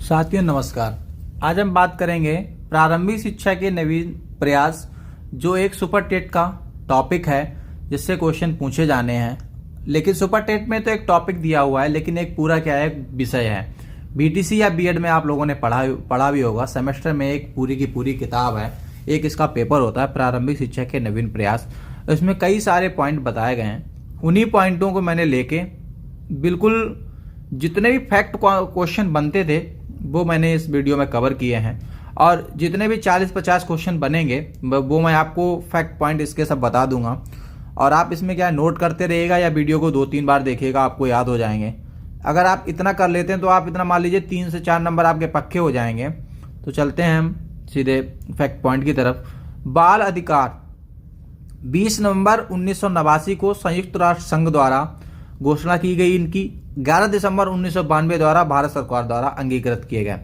साथियों नमस्कार। आज हम बात करेंगे प्रारंभिक शिक्षा के नवीन प्रयास, जो एक सुपर टेट का टॉपिक है जिससे क्वेश्चन पूछे जाने हैं। लेकिन सुपर टेट में तो एक टॉपिक दिया हुआ है, लेकिन एक पूरा क्या है, विषय है। बीटीसी या बीएड में आप लोगों ने पढ़ा भी होगा। सेमेस्टर में एक पूरी की पूरी किताब है, एक इसका पेपर होता है प्रारंभिक शिक्षा के नवीन प्रयास। इसमें कई सारे पॉइंट बताए गए हैं। उन्हीं पॉइंटों को मैंने लेके बिल्कुल जितने भी फैक्ट क्वेश्चन बनते थे वो मैंने इस वीडियो में कवर किए हैं, और जितने भी 40-50 क्वेश्चन बनेंगे वो मैं आपको फैक्ट पॉइंट इसके सब बता दूंगा। और आप इसमें क्या नोट करते रहिएगा या वीडियो को 2-3 बार देखिएगा, आपको याद हो जाएंगे। अगर आप इतना कर लेते हैं तो आप इतना मान लीजिए 3 से 4 नंबर आपके पक्के हो जाएंगे। तो चलते हैं हम सीधे फैक्ट पॉइंट की तरफ। बाल अधिकार 20 नवंबर 1989 को संयुक्त राष्ट्र संघ द्वारा घोषणा की गई। इनकी 11 दिसंबर 1992 द्वारा भारत सरकार द्वारा अंगीकृत किए गए।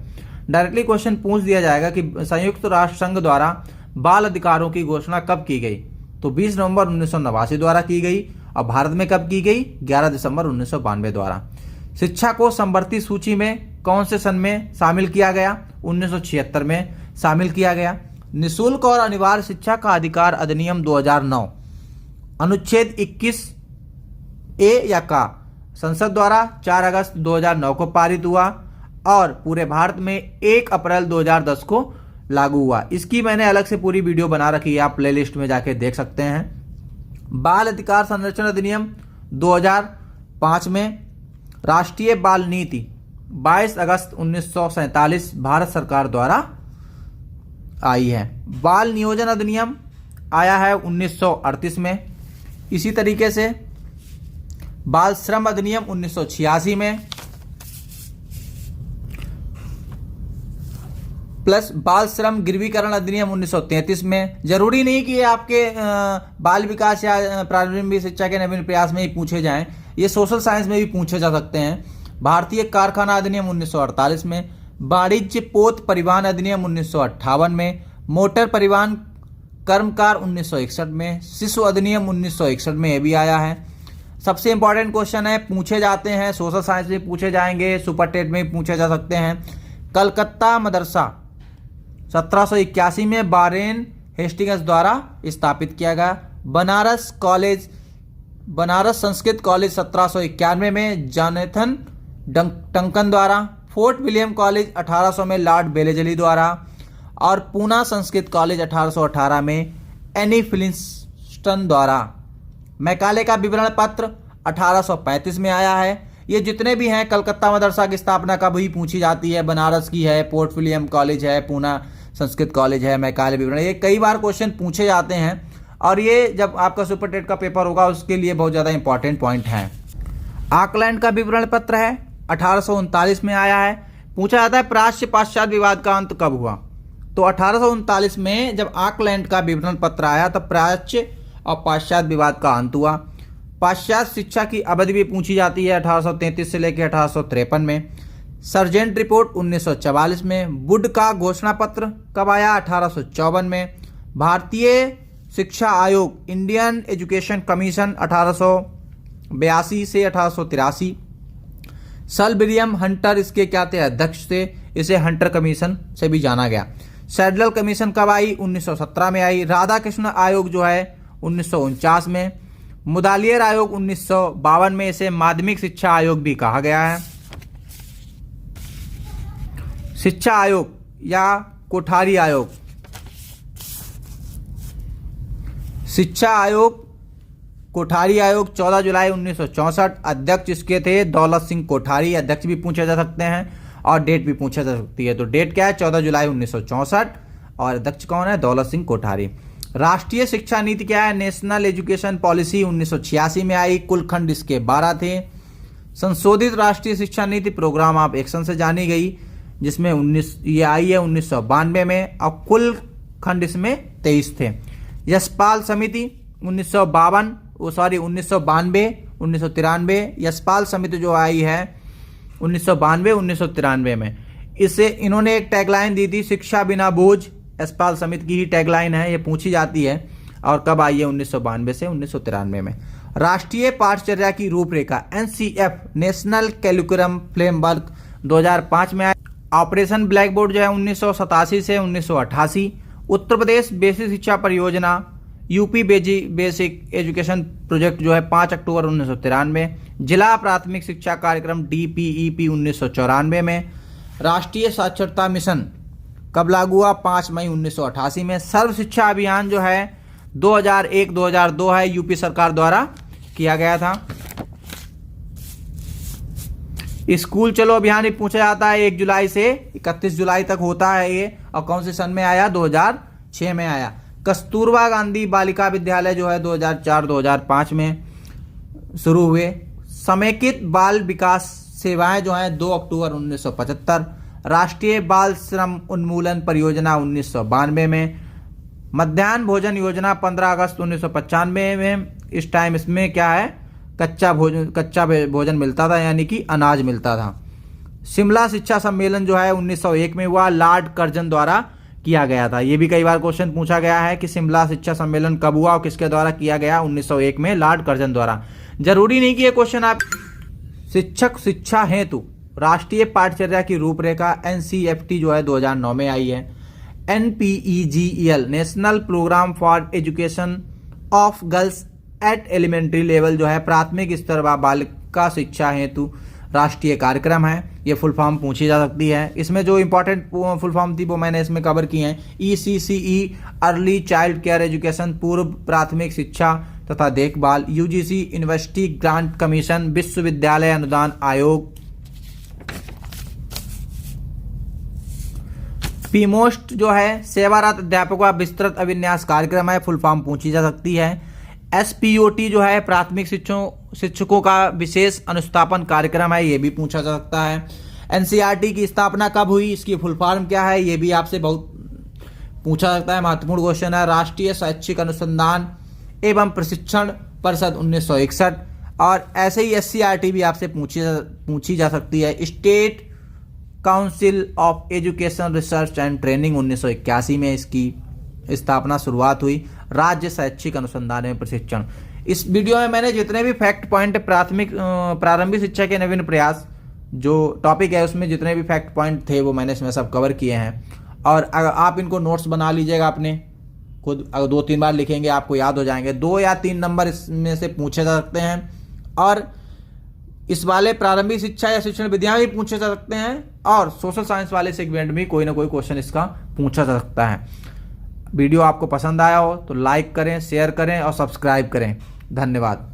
डायरेक्टली क्वेश्चन पूछ दिया जाएगा कि संयुक्त राष्ट्र संघ द्वारा बाल अधिकारों की घोषणा कब की गई, तो 20 नवंबर 1989 द्वारा की गई। और भारत में कब की गई? 11 दिसंबर 1992 द्वारा। शिक्षा को समवर्ती सूची में कौन से सन में शामिल किया गया? 1976 में शामिल किया गया। निःशुल्क और अनिवार्य शिक्षा का अधिकार अधिनियम 2009 अनुच्छेद 21 ए या का संसद द्वारा 4 अगस्त 2009 को पारित हुआ और पूरे भारत में 1 अप्रैल 2010 को लागू हुआ। इसकी मैंने अलग से पूरी वीडियो बना रखी है, आप प्लेलिस्ट में जाके देख सकते हैं। बाल अधिकार संरक्षण अधिनियम 2005 में राष्ट्रीय बाल नीति 22 अगस्त 1947 भारत सरकार द्वारा आई है। बाल नियोजन अधिनियम आया है 1938 में। इसी तरीके से बाल श्रम अधिनियम 1986 में, प्लस बाल श्रम गिरवीकरण अधिनियम 1933 में। जरूरी नहीं कि ये आपके बाल विकास या प्रारंभिक शिक्षा के नवीन प्रयास में ही पूछे जाएं, ये सोशल साइंस में भी पूछे जा सकते हैं। भारतीय कारखाना अधिनियम 1948 में, वाणिज्य पोत परिवहन अधिनियम 1958 में, मोटर परिवहन कर्मकार 1961 में, शिशु अधिनियम 1961 में ये भी आया है। सबसे इंपॉर्टेंट क्वेश्चन है, पूछे जाते हैं, सोशल साइंस में पूछे जाएंगे, सुपर टेट में भी पूछे जा सकते हैं। कलकत्ता मदरसा 1781 में बारेन हेस्टिंग्स द्वारा स्थापित किया गया। बनारस संस्कृत कॉलेज 1791 में जोनाथन डंकन द्वारा। फोर्ट विलियम कॉलेज 1800 में लॉर्ड बेलेजली द्वारा। और पूना संस्कृत कॉलेज 1818 में एनी फिलिंस्टन द्वारा। मैकाले का विवरण पत्र 1835 में आया है। ये जितने भी हैं, कलकत्ता मदरसा की स्थापना कब हुई पूछी जाती है, बनारस की है, पोर्ट विलियम कॉलेज है, पूना संस्कृत कॉलेज है, मैकाले विवरण, ये कई बार क्वेश्चन पूछे जाते हैं। और ये जब आपका सुपर टेट का पेपर होगा उसके लिए बहुत ज़्यादा इंपॉर्टेंट पॉइंट है। आकलैंड का विवरण पत्र है 1839 में आया है। पूछा जाता है प्राच्य पाश्चात्य विवाद का अंत कब हुआ, तो 1839 में जब आकलैंड का विवरण पत्र आया तब प्राच्य और पाश्चात्य विवाद का अंत हुआ। पाश्चात्य शिक्षा की अवधि भी पूछी जाती है 1833 से लेकर 1853 में। सर्जेंट रिपोर्ट 1944 में। वुड का घोषणा पत्र कब आया? 1854 में। भारतीय शिक्षा आयोग इंडियन एजुकेशन कमीशन 1882 से 1883। सल विलियम हंटर इसके क्या थे? अध्यक्ष थे। इसे हंटर कमीशन से भी जाना गया। सैडलर कमीशन कब आई? 1917 में आई। राधाकृष्ण आयोग जो है 1949 में। मुदालियर आयोग 1952 में। इसे माध्यमिक शिक्षा आयोग भी कहा गया है। शिक्षा आयोग या कोठारी आयोग, शिक्षा आयोग कोठारी आयोग 14 जुलाई 1964। अध्यक्ष इसके थे दौलत सिंह कोठारी। अध्यक्ष भी पूछे जा सकते हैं और डेट भी पूछा जा सकती है। तो डेट क्या है? 14 जुलाई 1964 और अध्यक्ष कौन है? दौलत सिंह कोठारी। राष्ट्रीय शिक्षा नीति क्या है? नेशनल एजुकेशन पॉलिसी 1986 में आई। कुल खंड इसके 12 थे। संशोधित राष्ट्रीय शिक्षा नीति प्रोग्राम ऑफ एक्शन से जानी गई, जिसमें ये आई है 1992 में, और कुल खंड इसमें 23 थे। यशपाल समिति 1993 यशपाल समिति जो आई है 1992-1993 में। इसे इन्होंने एक टैगलाइन दी थी, शिक्षा बिना बोझ। यशपाल समिति की ही टैगलाइन है, ये पूछी जाती है। और कब आई है? 1992 से 1993 में। राष्ट्रीय पाठचर्या की रूपरेखा एनसीएफ नेशनल कैरिकुलम फ्रेमवर्क 2005 में आया। ऑपरेशन ब्लैक बोर्ड जो है 1987 से 1988। उत्तर प्रदेश बेसिक शिक्षा परियोजना यूपी बेसिक एजुकेशन प्रोजेक्ट जो है 5 अक्टूबर 1993। जिला प्राथमिक शिक्षा कार्यक्रम DPEP 1994 में। राष्ट्रीय साक्षरता मिशन कब लागू हुआ? 5 मई 1988 में। सर्व शिक्षा अभियान जो है 2001-2002 है, यूपी सरकार द्वारा किया गया था। स्कूल चलो अभियान भी पूछा जाता है, 1 जुलाई से 31 जुलाई तक होता है ये, और कौन से सन में आया? 2006 में आया। कस्तूरबा गांधी बालिका विद्यालय जो है 2004-2005 में शुरू हुए। समेकित बाल विकास सेवाएं जो हैं 2 अक्टूबर 1975। राष्ट्रीय बाल श्रम उन्मूलन परियोजना 1992 में। मध्याह्न भोजन योजना 15 अगस्त 1995 में। इस टाइम इसमें क्या है? कच्चा भोजन मिलता था, यानी कि अनाज मिलता था। शिमला शिक्षा सम्मेलन जो है 1901 में हुआ, लॉर्ड कर्जन द्वारा किया गया था। ये भी कई बार क्वेश्चन पूछा गया है कि शिमला शिक्षा सम्मेलन कब हुआ और किसके द्वारा किया गया? 1901 में लॉर्ड कर्जन द्वारा। जरूरी नहीं कि ये क्वेश्चन आप शिक्षक शिक्षा हेतु राष्ट्रीय पाठचर्या की रूपरेखा NCFT जो है 2009 में आई है। NPEGEL national programme for education of girls at elementary level जो है प्राथमिक स्तर व बालिका शिक्षा हेतु राष्ट्रीय कार्यक्रम है। ये फुल फॉर्म पूछी जा सकती है। इसमें जो इंपॉर्टेंट फुल फॉर्म थी वो मैंने इसमें कवर की हैं। ECCE early child care education पूर्व प्राथमिक शिक्षा तथा देखभाल। UGC यूनिवर्सिटी ग्रांट कमीशन विश्वविद्यालय अनुदान आयोग। PMOST जो है सेवारत अध्यापकों का विस्तृत अभिन्यास कार्यक्रम है, फुल फॉर्म पूछी जा सकती है। SPOT जो है प्राथमिक शिक्षकों का विशेष अनुस्थापन कार्यक्रम है, ये भी पूछा जा सकता है। NCERT की स्थापना कब हुई? इसकी फुल फॉर्म क्या है? ये भी आपसे बहुत पूछा जा सकता है, महत्वपूर्ण क्वेश्चन है। राष्ट्रीय शैक्षिक अनुसंधान एवं प्रशिक्षण परिषद 1961। और ऐसे ही SCERT भी आपसे पूछी जा सकती है। State council of education research and training 1981 में इसकी स्थापना शुरुआत हुई। राज्य शैक्षिक अनुसंधान एवं प्रशिक्षण। इस वीडियो में मैंने जितने भी फैक्ट पॉइंट प्रारंभिक शिक्षा के नवीन प्रयास जो टॉपिक है उसमें जितने भी फैक्ट पॉइंट थे वो मैंने इसमें सब कवर किए हैं। और अगर आप इनको नोट्स बना लीजिएगा अपने खुद, अगर 2-3 बार लिखेंगे आपको याद हो जाएंगे। 2 या 3 नंबर इसमें से पूछे जा सकते हैं। और इस वाले प्रारंभिक शिक्षा या शिक्षण विधियां भी पूछे जा सकते हैं। और सोशल साइंस वाले सेगमेंट में कोई ना कोई क्वेश्चन इसका पूछा जा सकता है। वीडियो आपको पसंद आया हो तो लाइक करें, शेयर करें और सब्सक्राइब करें। धन्यवाद।